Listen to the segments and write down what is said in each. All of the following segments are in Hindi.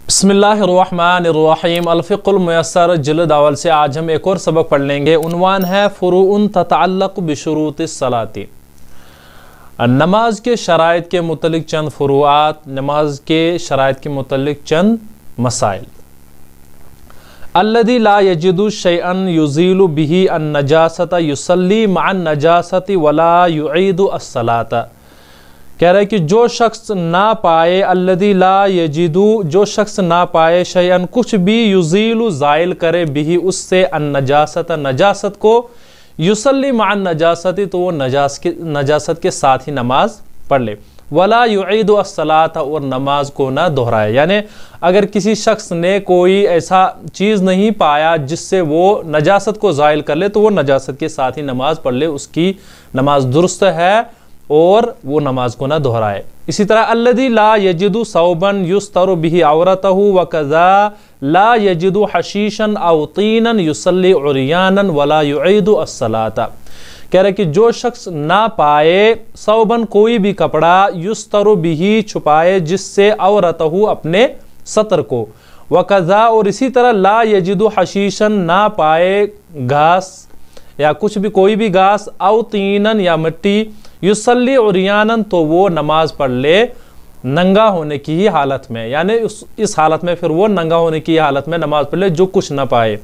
बिस्मिल्लाहिर्रहमानिर्रहीम अल-फ़िक़्हुल मुयस्सर जिल्द अव्वल से आज हम एक और सबक पढ़ लेंगे। उन्वान है फ़ुरूउन ततअल्लक़ बिशुरूतिस सलाती। नमाज के शराइत के मुतल्लिक़ चंद फ़ुरूआत, नमाज के शराइत के मुतल्लिक़ चंद मसाइल। अल्लज़ी ला यजिदु शैअन युज़ीलु बिही अन-नजासत युसल्ली मअन नजासति वला युईदु अस्सलाता। कह रहा है कि जो शख्स ना पाए, अल्लज़ी ला यजिदु, जो शख्स ना पाए, शैअन कुछ भी, युज़ीलु ज़ाइल करे, बिही उससे, अन-नजासत नजासत को, युसल्ली मअन नजासति तो वो नजासत के साथ ही नमाज पढ़ ले, वला युईदु अस्सलात और नमाज को ना दोहराए। यानी अगर किसी शख्स ने कोई ऐसा चीज़ नहीं पाया जिससे वो नजासत को ज़ाइल कर ले तो वो नजासत के साथ ही नमाज पढ़ ले, उसकी नमाज दुरुस्त है और वो नमाज को ना दोहराए। इसी तरह अल्लज़ी ला यजिदु सौबन युस्तरु बिही औरतहु वकज़ा ला यजिदु हशीशन औ तीनन युसल्ली उरियानन वला युईदु अस्सलाता। कह रहे कि जो शख्स ना पाए सौबन कोई भी कपड़ा, युस्तरु बिही छुपाए जिससे, औरतहु अपने सतर को, वकज़ा और इसी तरह ला यजिदु हशीशन ना पाए घास या कुछ भी कोई भी घास, औ तीनन या मिट्टी, युसल्ली उरियानन तो वो नमाज पढ़ ले नंगा होने की ही हालत में। यानी इस हालत में फिर वो नंगा होने की हालत में नमाज पढ़ ले जो कुछ ना पाए।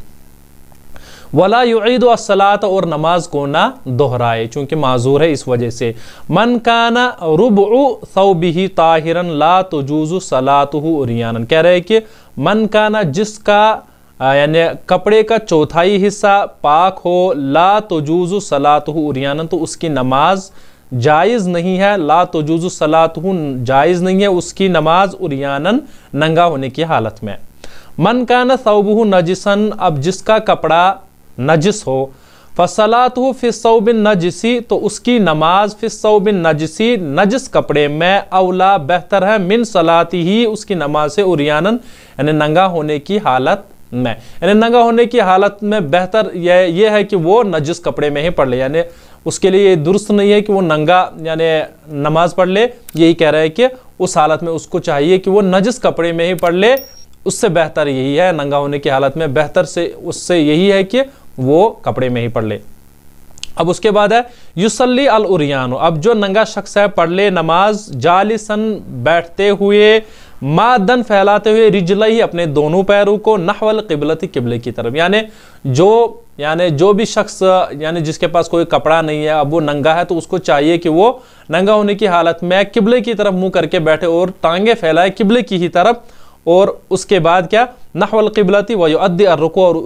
वला युईदु अस्सलात और नमाज को ना दोहराए चूंकि माजूर है इस वजह से। मन काना रुबउ सौबिही ताहिरन ला तुजूजु सलातुहु उरियानन। कह रहे कि मन काना जिसका यानी कपड़े का चौथाई हिस्सा पाक हो, ला तुजूजु सलातुहु उरियानन तो उसकी नमाज जायज़ नहीं है, ला तुजूजु सलातुहु जायज़ नहीं है उसकी नमाज उरियानन नंगा होने की हालत में। मन काना सौबुहु नजिसन, अब जिसका कपड़ा नजिस हो, फसलातुहु फिस्सौबिन नजिसी तो उसकी नमाज फिस्सौबिन नजिसी नजिस कपड़े में, औला बेहतर है, मिन सलाती ही उसकी नमाज से, उरियानन यानी नंगा होने की हालत में। यानी नंगा होने की हालत में बेहतर यह है कि वो नजिस कपड़े में ही पढ़ ले, यानी उसके लिए ये दुरुस्त नहीं है कि वो नंगा यानी नमाज पढ़ ले। यही कह रहा है कि उस हालत में उसको चाहिए कि वो नजिस कपड़े में ही पढ़ ले, उससे बेहतर यही है नंगा होने की हालत में, बेहतर से उससे यही है कि वो कपड़े में ही पढ़ ले। अब उसके बाद है युसल्ली अल उरियानो, अब जो नंगा शख्स है पढ़ ले नमाज जालिसन बैठते हुए, मादन फैलाते हुए, रिजलही अपने दोनों पैरों को, नहवल क़िबलती किबले की तरफ। यानी जो भी शख्स यानी जिसके पास कोई कपड़ा नहीं है, अब वो नंगा है तो उसको चाहिए कि वो नंगा होने की हालत में किबले की तरफ मुंह करके बैठे और टांगे फैलाए किबले की ही तरफ। और उसके बाद क्या, नहवल क़िबलती व युअद्दि अर्रुकू, और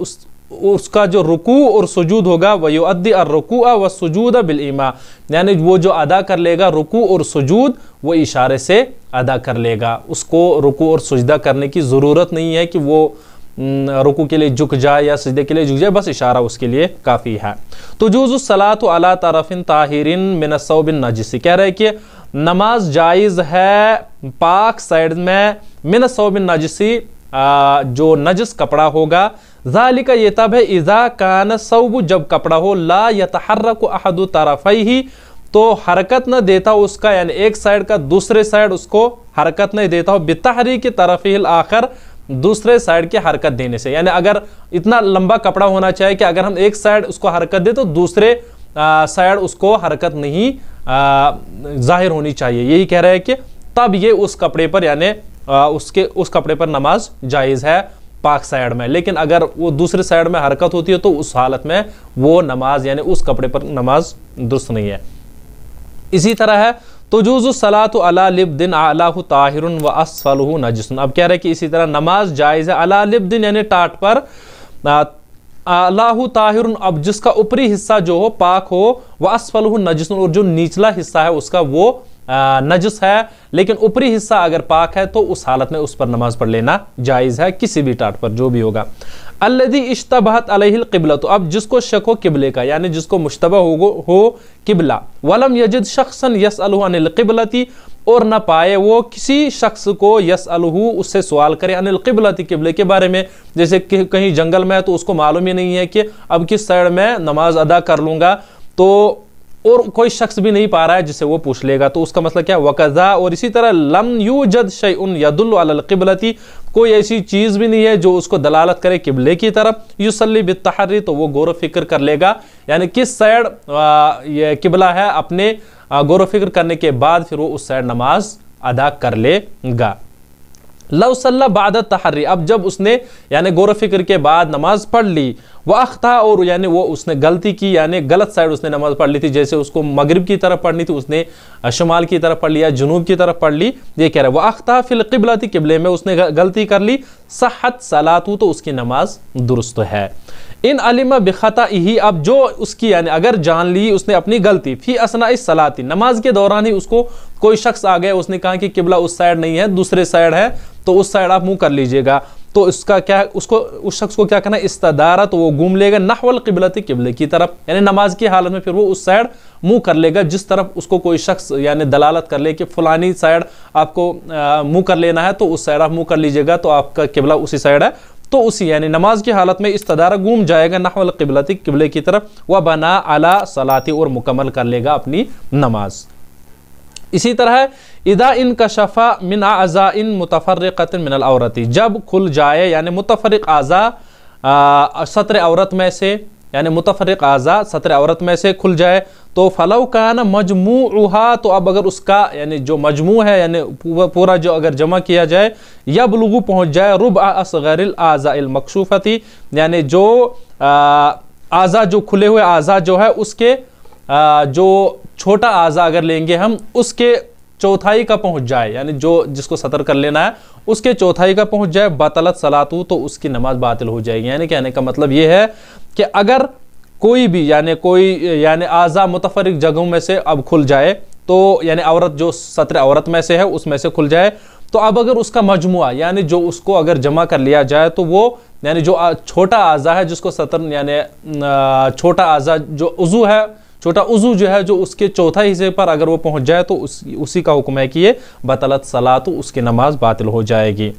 उसका जो रुकू और सुजूद होगा, व युअद्दि अर्रुकूअ व सुजूद बिल ईमा, यानी वो जो अदा कर लेगा रुकू और सुजूद वो इशारे से अदा कर लेगा। उसको रुकू और सुजदा करने की ज़रूरत नहीं है कि वो रुकू के लिए झुक जाए या सजदे के लिए झुक जाए, बस इशारा उसके लिए काफ़ी है। तो जुज़ु सलातु अला तरफिन ताहिरिन मिन सौबिन नजिसी, कह रहे कि नमाज जायज़ है पाक साइड में, मिन सौबिन नजिसी जो नजस कपड़ा होगा, ज़ालिका ये तब है इज़ा कान सौबु जब कपड़ा हो, ला यतहर्रकु अहदु तरफ़ैहि तो हरकत न देता उसका, यानी एक साइड का दूसरे साइड उसको हरकत नहीं देता हो, बितहरीक तरफ़िल आखिर दूसरे साइड की हरकत देने से। यानी अगर इतना लंबा कपड़ा होना चाहिए कि अगर हम एक साइड उसको हरकत दे तो दूसरे साइड उसको हरकत नहीं जाहिर होनी चाहिए। यही कह रहे हैं कि तब ये उस कपड़े पर यानी उस कपड़े पर नमाज जायज़ है पाक साइड में। लेकिन अगर वो दूसरे साइड में हरकत होती है तो उस हालत में वो नमाज यानी उस कपड़े पर नमाज दुरुस्त नहीं है। इसी तरह है तुजूज़ु सलातु अला लिब्दिन अलाहु ताहिरुन व अस्फलहु नजिसन। अब कह रहे हैं कि इसी तरह नमाज जायज़ है अला लिब्दिन यानी टाट पर, अलाहु ताहिरुन अब जिसका ऊपरी हिस्सा जो हो पाक हो, व अस्फलहु नजिसन और जो निचला हिस्सा है उसका वो नजस है, लेकिन ऊपरी हिस्सा अगर पाक है तो उस हालत में उस पर नमाज पढ़ लेना जायज़ है किसी भी टाट पर जो भी होगा। अल्लज़ी इश्तबहत अलैहिल क़िबला, तो अब जिसको शक हो किबले का यानी जिसको मुश्तबह हो किबला, वलम यजिद शख्सन यसअलहु अनिल क़िबलती और न पाए वो किसी शख्स को यसअलहु उससे सवाल करे अनिल क़िबलती किबले के बारे में। जैसे कहीं जंगल में है तो उसको मालूम ही नहीं है कि अब किस साइड में नमाज अदा कर लूँगा, तो और कोई शख्स भी नहीं पा रहा है जिसे वो पूछ लेगा, तो उसका मतलब क्या, वकज़ा और इसी तरह लम यूजद शैउन यदुल्लु अलल क़िबलती कोई ऐसी चीज़ भी नहीं है जो उसको दलालत करे किबले की तरफ। युसल्ली बित्तहर्री, तो वो गौर फिक्र कर लेगा, यानी किस साइड ये किबला है, अपने गौर फिक्र करने के बाद फिर वो उस साइड नमाज अदा कर लेगा। लव सल्ला बाद तहर्री, अब जब उसने यानी गौर फिक्र के बाद नमाज पढ़ ली, वह अख्ता, और यानी वो उसने गलती की, यानी गलत साइड उसने नमाज पढ़ ली थी, जैसे उसको मगरिब की तरफ पढ़नी थी, उसने शुमाल की तरफ पढ़ लिया, जुनूब की तरफ पढ़ ली, ये कह रहा है वह अख्ता फिल क़िबला थी, किबले में उसने गलती कर ली, सह्हत सलातु, तो उसकी नमाज दुरुस्त है। इन अलिमा बिखता ही, अब जो उसकी यानी अगर जान ली उसने अपनी गलती, फी असना इस सलाती, नमाज के दौरान ही उसको कोई शख्स आ गया, उसने कहा कि किबला उस साइड नहीं है दूसरे साइड है, तो उस साइड आप मुंह कर लीजिएगा, तो इसका क्या, उसको उस शख्स को क्या करना है, इस्तदारा, तो वो घूम लेगा नहवल क़िबलती, किबले की तरफ, यानी नमाज की हालत में फिर वो उस साइड मुंह कर लेगा जिस तरफ उसको कोई शख्स यानी दलालत कर ले कि फलानी साइड आपको मुंह कर लेना है, तो उस साइड आप मुंह कर लीजिएगा, तो आपका किबला उसी साइड है, तो उसी यानी नमाज की हालत में इस्तदारा घूम जाएगा नहवल क़िबलती, किबले की तरफ, व बना अला सलाती, और मुकम्मल कर लेगा अपनी नमाज। इसी तरह इदा इन कशफ़ा मिन आज़ा इन मुतफ़र्रिक़तिन मिनल औरती, जब खुल जाए यानी मुतफ़र्रिक़ आज़ा सत्र औरत में से, यानी मुतफ़र्रिक़ आज़ा सत्र औरत में से खुल जाए, तो फ़लौ कान मजमूउहा, तो अब अगर उसका यानी जो मजमू है यानी पूरा जो अगर जमा किया जाए, या बुलुगु पहुँच जाए रुबअ असग़रिल आज़ाइल मकशूफ़ती, यानी जो आज़ा जो खुले हुए आज़ा जो है उसके जो छोटा आज़ा अगर लेंगे हम उसके चौथाई का पहुंच जाए, यानी जो जिसको सतर कर लेना है उसके चौथाई का पहुंच जाए, बतलत सलातू, तो उसकी नमाज बातिल हो जाएगी। यानी कहने का मतलब ये है कि अगर कोई भी यानी आज़ा मुतफरिक जगहों में से अब खुल जाए, तो यानी औरत जो सत्र औरत में से है उसमें से खुल जाए, तो अब अगर उसका मजमुआ यानी जो उसको अगर जमा कर लिया जाए, तो वो यानी जो छोटा आज़ा है जिसको सतर यानी छोटा आज़ा जो उज़ू है, छोटा उज़ू जो है जो उसके चौथा हिस्से पर अगर वो पहुंच जाए, तो उसी का हुक्म है कि ये बतलत सलातु, उसकी नमाज बातिल हो जाएगी।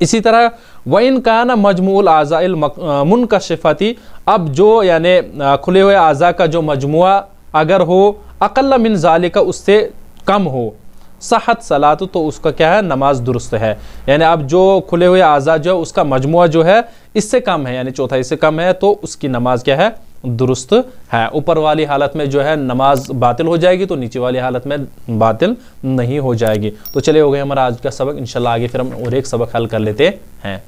इसी तरह वइन काना मजमूल आज़ाइल मुनकशिफ़ती, अब जो यानी खुले हुए आज़ा का जो मजमुआ अगर हो अक़ल्ल मिन ज़ालिका, उससे कम हो, सहत सलातु, तो उसका क्या है, नमाज दुरुस्त है। यानी अब जो खुले हुए आज़ा जो है उसका मजमुआ जो है इससे कम है, यानी चौथाई से कम है, तो उसकी नमाज क्या है, दुरुस्त है। ऊपर वाली हालत में जो है नमाज बातिल हो जाएगी, तो नीचे वाली हालत में बातिल नहीं हो जाएगी। तो चलिए हो गया हमारा आज का सबक, इंशाल्लाह आगे फिर हम और एक सबक हल कर लेते हैं।